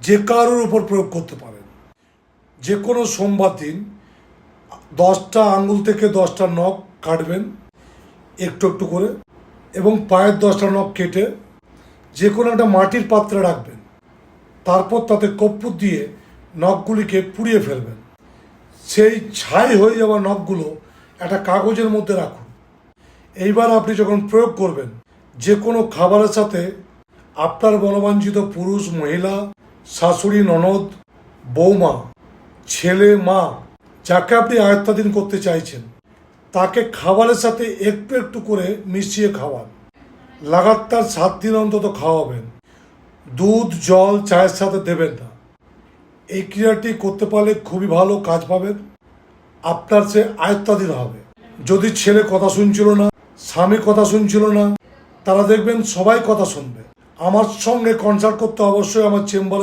যে কারোর উপর প্রয়োগ করতে পারেন। যে কোনো সোমবার দিন 10টা আঙুল থেকে 10টা নখ কাটবেন একটু একটু করে, এবং পায়ের 10টা নখ কেটে যে কোনো একটা মাটির পাত্রে রাখবেন। তারপর তাতে কর্পূর দিয়ে নখগুলিকে পুড়িয়ে ফেলবেন। সেই ছাই হয়ে যাওয়া নখগুলো একটা কাগজের মধ্যে রাখুন। এইবার আপনি যখন প্রয়োগ করবেন, যে কোনো খাবারের সাথে আপনার মনোবাঞ্ছিত পুরুষ, মহিলা, শাশুড়ি, ননদ, বৌমা, ছেলে, মা, যাকে আপনি আয়ত্তাধীন করতে চাইছেন, তাকে খাবারের সাথে একটু একটু করে মিশিয়ে খাওয়ান। লাগাতার 7 দিন অন্তত খাওয়াবেন। দুধ, জল, চায়ের সাথে দেবেন না। এই ক্রিয়াটি করতে পারলে খুবই ভালো কাজ পাবেন। আপনার সে আয়ত্তাধীন হবে। যদি ছেলে কথা শুনছিল না, স্বামী কথা শুনছিল না, তারা দেখবেন সবাই কথা শুনবে। আমার সঙ্গে কনসাল্ট করতে অবশ্যই আমার চেম্বারে